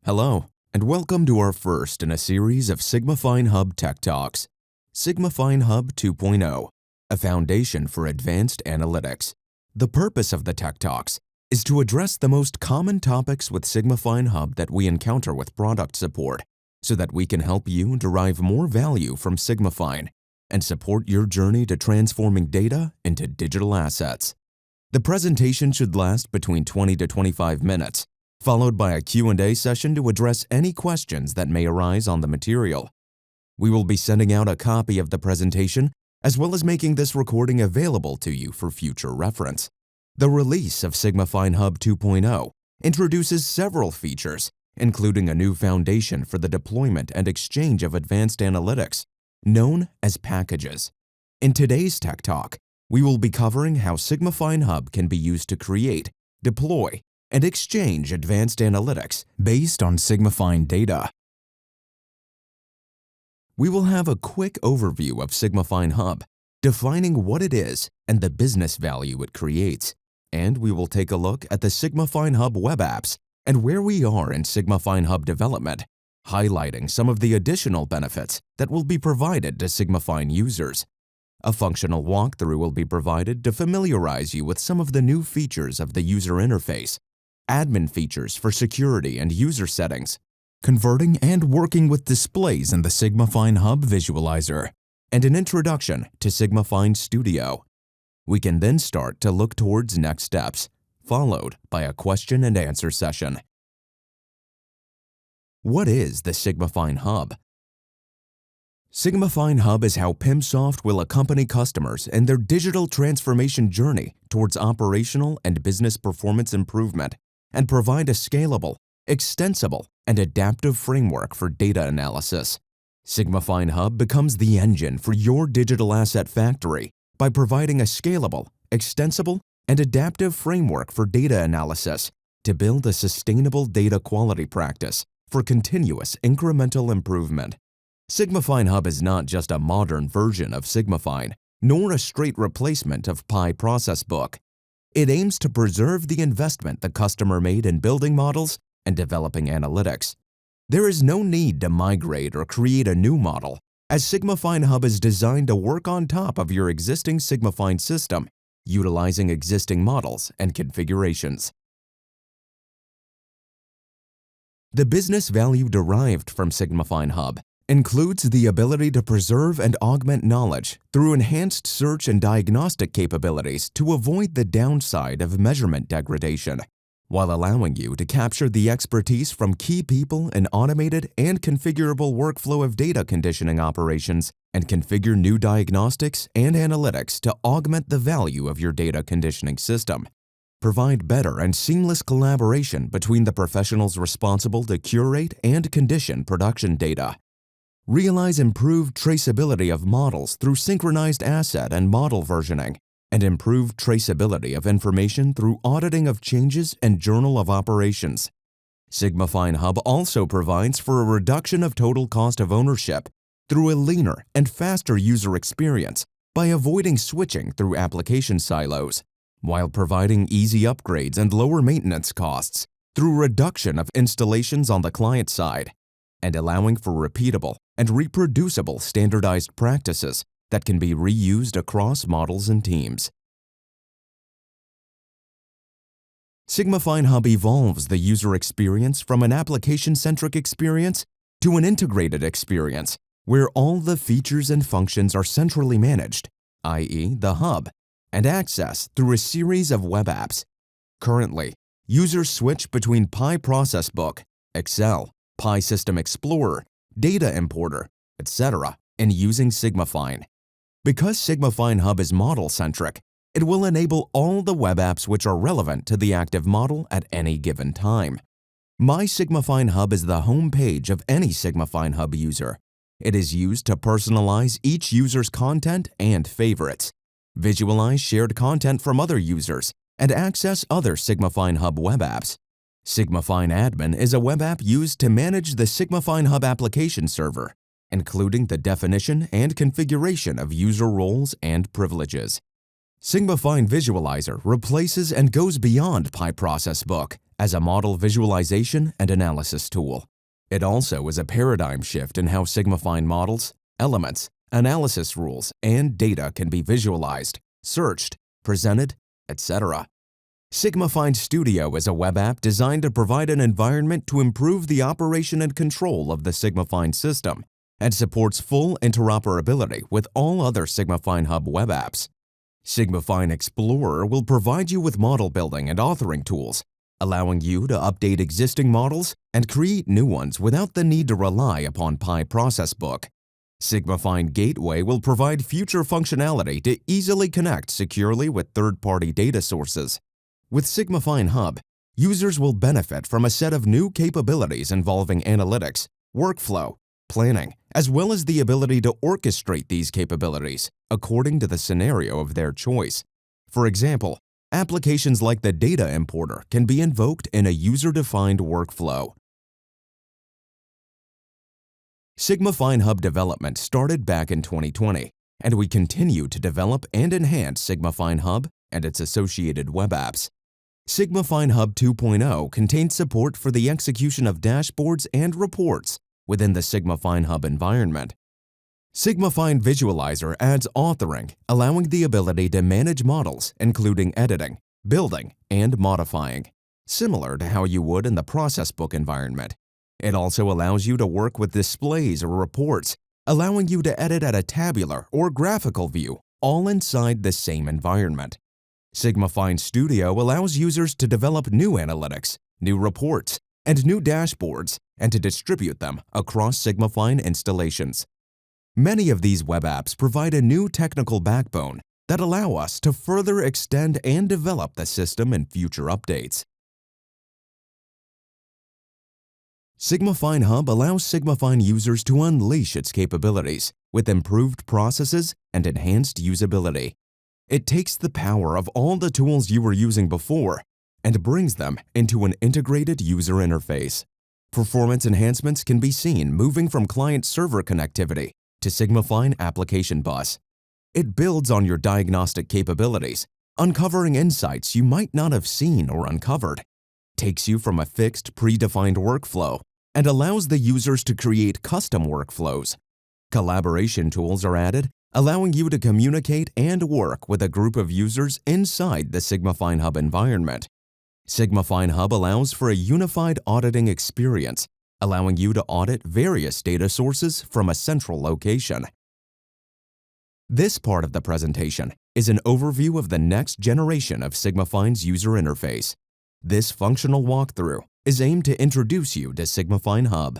Hello, and welcome to our first in a series of SigmafineHub TechTalks, SigmafineHub 2.0, a foundation for advanced analytics. The purpose of the Tech Talks is to address the most common topics with SigmafineHub that we encounter with product support, so that we can help you derive more value from Sigmafine and support your journey to transforming data into digital assets. The presentation should last between 20 to 25 minutes, followed by a Q&A session to address any questions that may arise on the material. We will be sending out a copy of the presentation as well as making this recording available to you for future reference. The release of SigmafineHub 2.0 introduces several features, including a new foundation for the deployment and exchange of advanced analytics, known as packages. In today's Tech Talk, we will be covering how SigmafineHub can be used to create, deploy, and exchange advanced analytics based on Sigmafine data. We will have a quick overview of SigmafineHub, defining what it is and the business value it creates, and we will take a look at the SigmafineHub Web-Apps and where we are in SigmafineHub development, highlighting some of the additional benefits that will be provided to Sigmafine users. A functional walkthrough will be provided to familiarize you with some of the new features of the user interface, admin features for security and user settings, converting and working with displays in the SigmafineHub visualizer, and an introduction to Sigmafine Studio. We can then start to look towards next steps, followed by a question and answer session. What is the SigmafineHub? SigmafineHub is how PIMSoft will accompany customers in their digital transformation journey towards operational and business performance improvement and provide a scalable, extensible, and adaptive framework for data analysis. SigmafineHub becomes the engine for your digital asset factory by providing a scalable, extensible, and adaptive framework for data analysis to build a sustainable data quality practice for continuous incremental improvement. SigmafineHub is not just a modern version of Sigmafine, nor a straight replacement of Pi Process Book. It aims to preserve the investment the customer made in building models and developing analytics. There is no need to migrate or create a new model, as SigmafineHub is designed to work on top of your existing Sigmafine system, utilizing existing models and configurations. The business value derived from SigmafineHub includes the ability to preserve and augment knowledge through enhanced search and diagnostic capabilities to avoid the downside of measurement degradation, while allowing you to capture the expertise from key people in automated and configurable workflow of data conditioning operations and configure new diagnostics and analytics to augment the value of your data conditioning system. Provide better and seamless collaboration between the professionals responsible to curate and condition production data. Realize improved traceability of models through synchronized asset and model versioning, and improved traceability of information through auditing of changes and journal of operations. SigmafineHub also provides for a reduction of total cost of ownership through a leaner and faster user experience by avoiding switching through application silos, while providing easy upgrades and lower maintenance costs through reduction of installations on the client side, and allowing for repeatable and reproducible standardized practices that can be reused across models and teams. SigmafineHub evolves the user experience from an application-centric experience to an integrated experience where all the features and functions are centrally managed, i.e. the hub, and accessed through a series of web apps. Currently, users switch between Pi Process Book, Excel, Pi System Explorer, Data Importer, etc. in using Sigmafine. Because SigmafineHub is model-centric, it will enable all the web apps which are relevant to the active model at any given time. My SigmafineHub is the home page of any SigmafineHub user. It is used to personalize each user's content and favorites, visualize shared content from other users, and access other SigmafineHub web apps. SigmafineAdmin is a web app used to manage the SigmafineHub application server, including the definition and configuration of user roles and privileges. Sigmafine Visualizer replaces and goes beyond Pi Process Book, as a model visualization and analysis tool. It also is a paradigm shift in how Sigmafine models, elements, analysis rules, and data can be visualized, searched, presented, etc. Sigmafine Studio is a web app designed to provide an environment to improve the operation and control of the Sigmafine system and supports full interoperability with all other SigmafineHub web apps. Sigmafine Explorer will provide you with model building and authoring tools, allowing you to update existing models and create new ones without the need to rely upon PyProcessBook. Sigmafine Gateway will provide future functionality to easily connect securely with third-party data sources. With SigmafineHub, users will benefit from a set of new capabilities involving analytics, workflow, planning, as well as the ability to orchestrate these capabilities according to the scenario of their choice. For example, applications like the data importer can be invoked in a user-defined workflow. SigmafineHub development started back in 2020, and we continue to develop and enhance SigmafineHub and its associated web apps. SigmafineHub 2.0 contains support for the execution of dashboards and reports within the SigmafineHub environment. Sigmafine Visualizer adds authoring, allowing the ability to manage models, including editing, building, and modifying, similar to how you would in the ProcessBook environment. It also allows you to work with displays or reports, allowing you to edit at a tabular or graphical view, all inside the same environment. Sigmafine Studio allows users to develop new analytics, new reports, and new dashboards, and to distribute them across Sigmafine installations. Many of these web apps provide a new technical backbone that allow us to further extend and develop the system in future updates. SigmafineHub allows Sigmafine users to unleash its capabilities with improved processes and enhanced usability. It takes the power of all the tools you were using before and brings them into an integrated user interface. Performance enhancements can be seen moving from client-server connectivity to Sigmafine Application Bus. It builds on your diagnostic capabilities, uncovering insights you might not have seen or uncovered, takes you from a fixed, predefined workflow, and allows the users to create custom workflows. Collaboration tools are added, allowing you to communicate and work with a group of users inside the SigmafineHub environment. SigmafineHub allows for a unified auditing experience, allowing you to audit various data sources from a central location. This part of the presentation is an overview of the next generation of Sigmafine's user interface. This functional walkthrough is aimed to introduce you to SigmafineHub.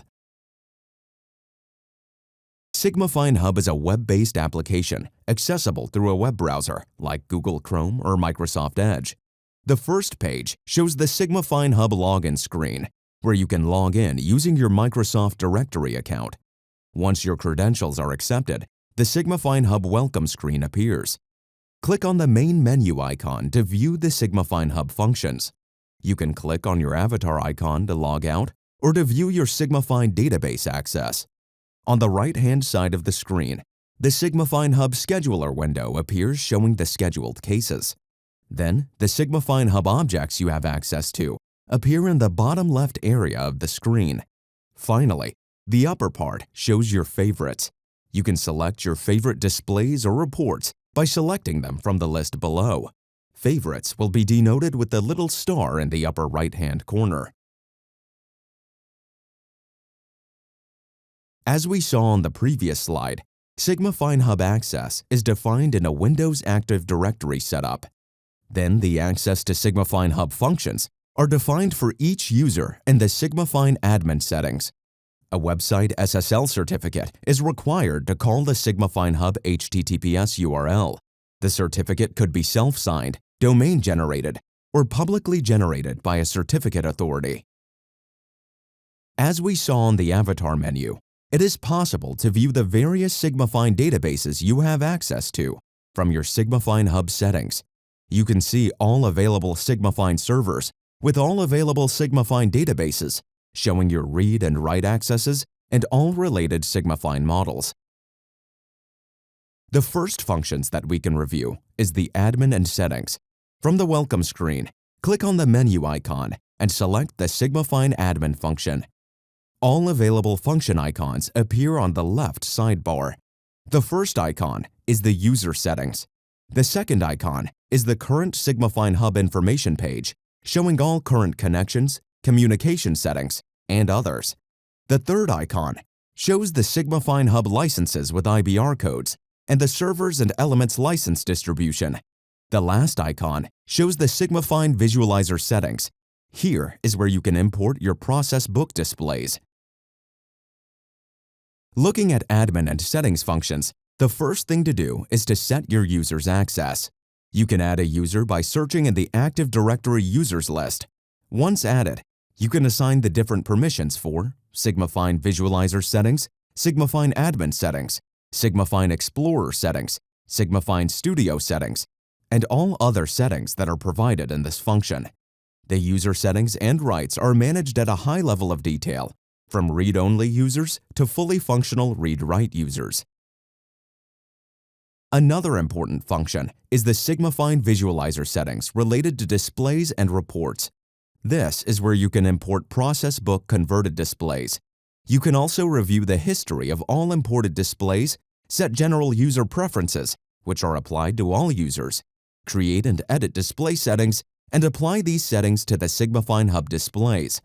SigmafineHub is a web-based application accessible through a web browser like Google Chrome or Microsoft Edge. The first page shows the SigmafineHub login screen, where you can log in using your Microsoft Directory account. Once your credentials are accepted, the SigmafineHub welcome screen appears. Click on the main menu icon to view the SigmafineHub functions. You can click on your avatar icon to log out or to view your Sigmafine database access. On the right-hand side of the screen, the SigmafineHub scheduler window appears showing the scheduled cases. Then, the SigmafineHub objects you have access to appear in the bottom left area of the screen. Finally, the upper part shows your favorites. You can select your favorite displays or reports by selecting them from the list below. Favorites will be denoted with the little star in the upper right-hand corner. As we saw on the previous slide, SigmafineHub access is defined in a Windows Active Directory setup. Then the access to SigmafineHub functions are defined for each user in the Sigmafine admin settings. A website SSL certificate is required to call the SigmafineHub HTTPS URL. The certificate could be self-signed, domain-generated, or publicly generated by a certificate authority. As we saw on the avatar menu, it is possible to view the various Sigmafine databases you have access to from your SigmafineHub settings. You can see all available Sigmafine servers with all available Sigmafine databases, showing your read and write accesses and all related Sigmafine models. The first functions that we can review is the admin and settings. From the welcome screen, click on the menu icon and select the Sigmafine admin function. All available function icons appear on the left sidebar. The first icon is the user settings. The second icon is the current SigmafineHub information page, showing all current connections, communication settings, and others. The third icon shows the SigmafineHub licenses with IBR codes and the servers and elements license distribution. The last icon shows the Sigmafine visualizer settings. Here is where you can import your process book displays. Looking at admin and settings functions, the first thing to do is to set your user's access. You can add a user by searching in the Active Directory users list. Once added, you can assign the different permissions for Sigmafine visualizer settings, Sigmafine admin settings, Sigmafine Explorer settings, Sigmafine Studio settings, and all other settings that are provided in this function. The user settings and rights are managed at a high level of detail, from read-only users to fully functional read-write users. Another important function is the Sigmafine visualizer settings related to displays and reports. This is where you can import process book converted displays. You can also review the history of all imported displays, set general user preferences, which are applied to all users, create and edit display settings, and apply these settings to the SigmafineHub displays.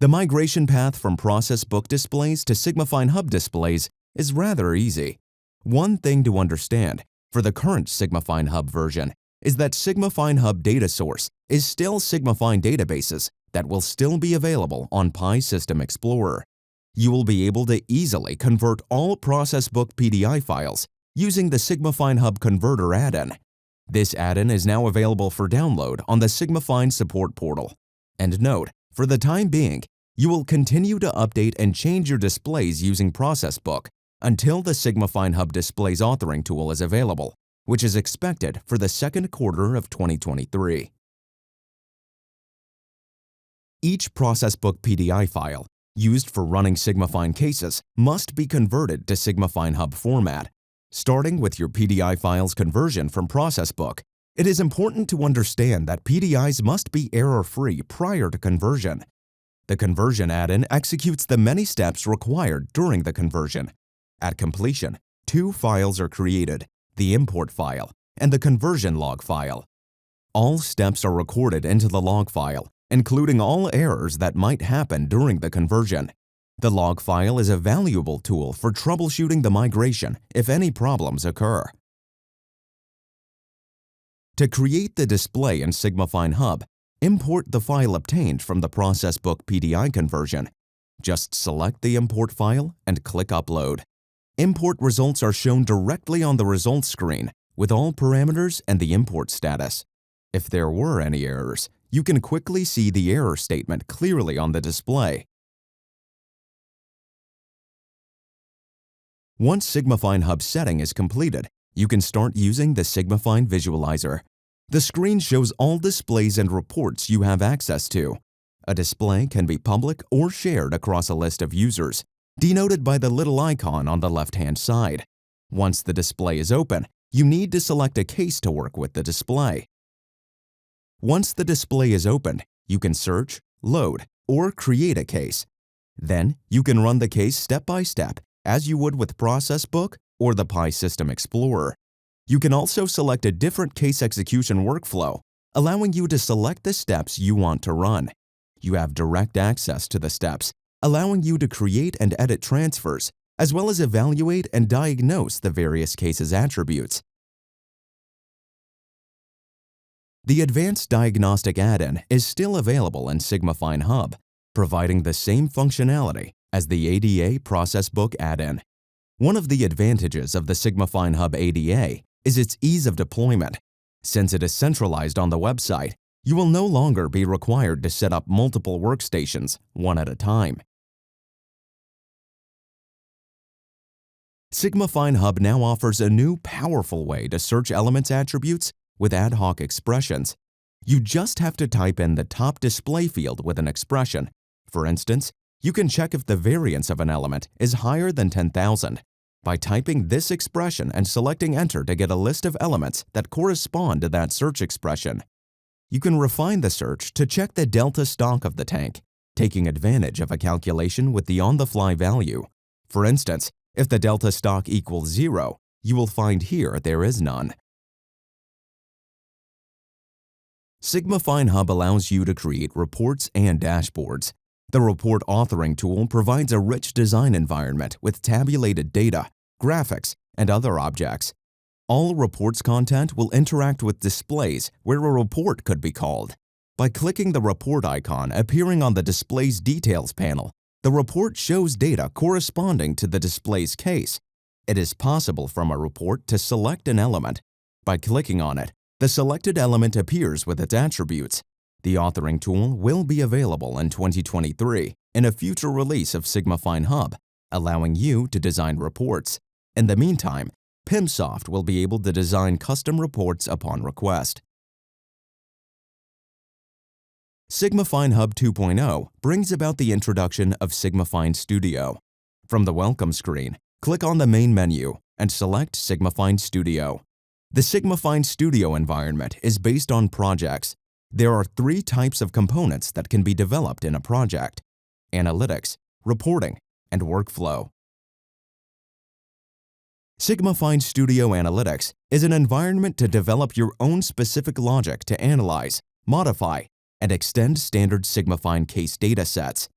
The migration path from process book displays to SigmafineHub displays is rather easy. One thing to understand for the current SigmafineHub version is that SigmafineHub data source is still Sigmafine databases that will still be available on Pi System Explorer. You will be able to easily convert all process book PDI files using the SigmafineHub Converter add-in. This add-in is now available for download on the Sigmafine support portal. And note, for the time being, you will continue to update and change your displays using Process Book until the SigmafineHub Displays authoring tool is available, which is expected for the second quarter of 2023. Each Process Book PDI file used for running Sigmafine cases must be converted to SigmafineHub format. Starting with your PDI files conversion from Process Book, it is important to understand that PDIs must be error-free prior to conversion. The conversion add-in executes the many steps required during the conversion. At completion, two files are created, the import file and the conversion log file. All steps are recorded into the log file, including all errors that might happen during the conversion. The log file is a valuable tool for troubleshooting the migration if any problems occur. To create the display in SigmafineHub, import the file obtained from the Process Book PDI conversion. Just select the import file and click Upload. Import results are shown directly on the results screen with all parameters and the import status. If there were any errors, you can quickly see the error statement clearly on the display. Once SigmafineHub setting is completed, you can start using the Sigmafine visualizer. The screen shows all displays and reports you have access to. A display can be public or shared across a list of users, denoted by the little icon on the left-hand side. Once the display is open, you need to select a case to work with the display. Once the display is opened, you can search, load, or create a case. Then, you can run the case step by step as you would with Process Book or the Pi System Explorer. You can also select a different case execution workflow, allowing you to select the steps you want to run. You have direct access to the steps, allowing you to create and edit transfers, as well as evaluate and diagnose the various cases' attributes. The Advanced Diagnostic add-in is still available in SigmafineHub, providing the same functionality as the ADA Process Book add-in. One of the advantages of the SigmafineHub ADA is its ease of deployment. Since it is centralized on the website, you will no longer be required to set up multiple workstations, one at a time. SigmafineHub now offers a new powerful way to search elements attributes with ad hoc expressions. You just have to type in the top display field with an expression. For instance, you can check if the variance of an element is higher than 10,000 by typing this expression and selecting Enter to get a list of elements that correspond to that search expression. You can refine the search to check the delta stock of the tank, taking advantage of a calculation with the on-the-fly value. For instance, if the delta stock equals 0, you will find here there is none. SigmafineHub allows you to create reports and dashboards. The report authoring tool provides a rich design environment with tabulated data, graphics, and other objects. All reports content will interact with displays where a report could be called. By clicking the report icon appearing on the display's details panel, the report shows data corresponding to the display's case. It is possible from a report to select an element. By clicking on it, the selected element appears with its attributes. The authoring tool will be available in 2023 in a future release of SigmafineHub, allowing you to design reports. In the meantime, PimSoft will be able to design custom reports upon request. SigmafineHub 2.0 brings about the introduction of Sigmafine Studio. From the welcome screen, click on the main menu and select Sigmafine Studio. The Sigmafine Studio environment is based on projects. There are 3 types of components that can be developed in a project: analytics, reporting, and workflow. Sigmafine Studio Analytics is an environment to develop your own specific logic to analyze, modify, and extend standard Sigmafine case datasets.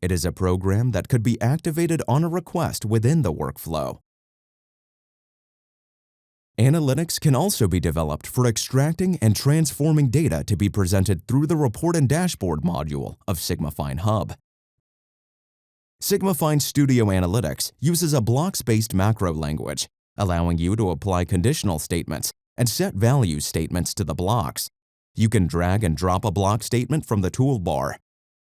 It is a program that could be activated on a request within the workflow. Analytics can also be developed for extracting and transforming data to be presented through the Report and Dashboard module of SigmafineHub. Sigmafine Studio Analytics uses a blocks-based macro language, allowing you to apply conditional statements and set value statements to the blocks. You can drag and drop a block statement from the toolbar.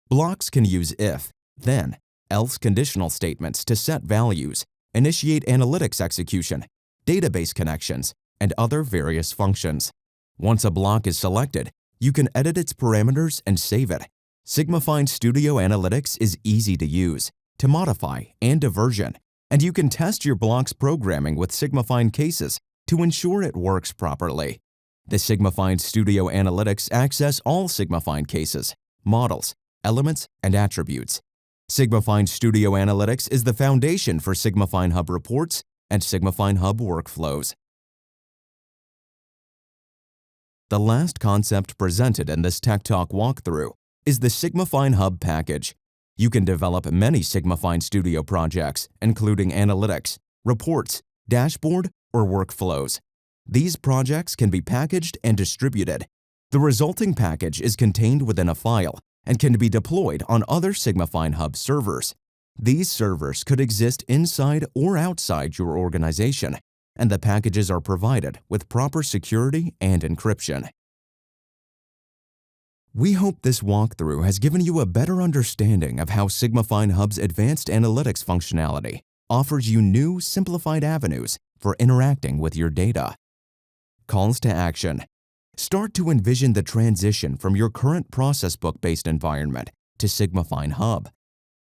Blocks can use if, then, else conditional statements to set values, initiate analytics execution, database connections, and other various functions. Once a block is selected, you can edit its parameters and save it. Sigmafine Studio Analytics is easy to use, to modify, and to version, and you can test your block's programming with Sigmafine cases to ensure it works properly. The Sigmafine Studio Analytics access all Sigmafine cases, models, elements, and attributes. Sigmafine Studio Analytics is the foundation for SigmafineHub reports and SigmafineHub workflows. The last concept presented in this Tech Talk walkthrough is the SigmafineHub package. You can develop many Sigmafine Studio projects, including analytics, reports, dashboard, or workflows. These projects can be packaged and distributed. The resulting package is contained within a file and can be deployed on other SigmafineHub servers. These servers could exist inside or outside your organization, and the packages are provided with proper security and encryption. We hope this walkthrough has given you a better understanding of how SigmafineHub's advanced analytics functionality offers you new, simplified avenues for interacting with your data. Calls to action. Start to envision the transition from your current process book-based environment to SigmafineHub.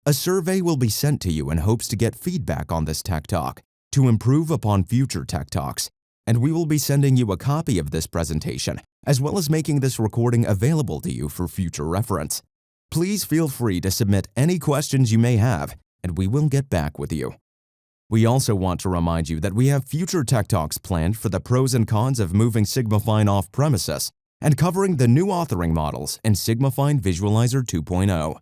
A survey will be sent to you in hopes to get feedback on this Tech Talk to improve upon future Tech Talks, and we will be sending you a copy of this presentation as well as making this recording available to you for future reference. Please feel free to submit any questions you may have, and we will get back with you. We also want to remind you that we have future Tech Talks planned for the pros and cons of moving Sigmafine off-premises and covering the new authoring models in Sigmafine Visualizer 2.0.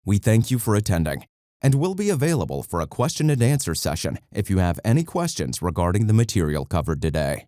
We thank you for attending, and will be available for a question and answer session if you have any questions regarding the material covered today.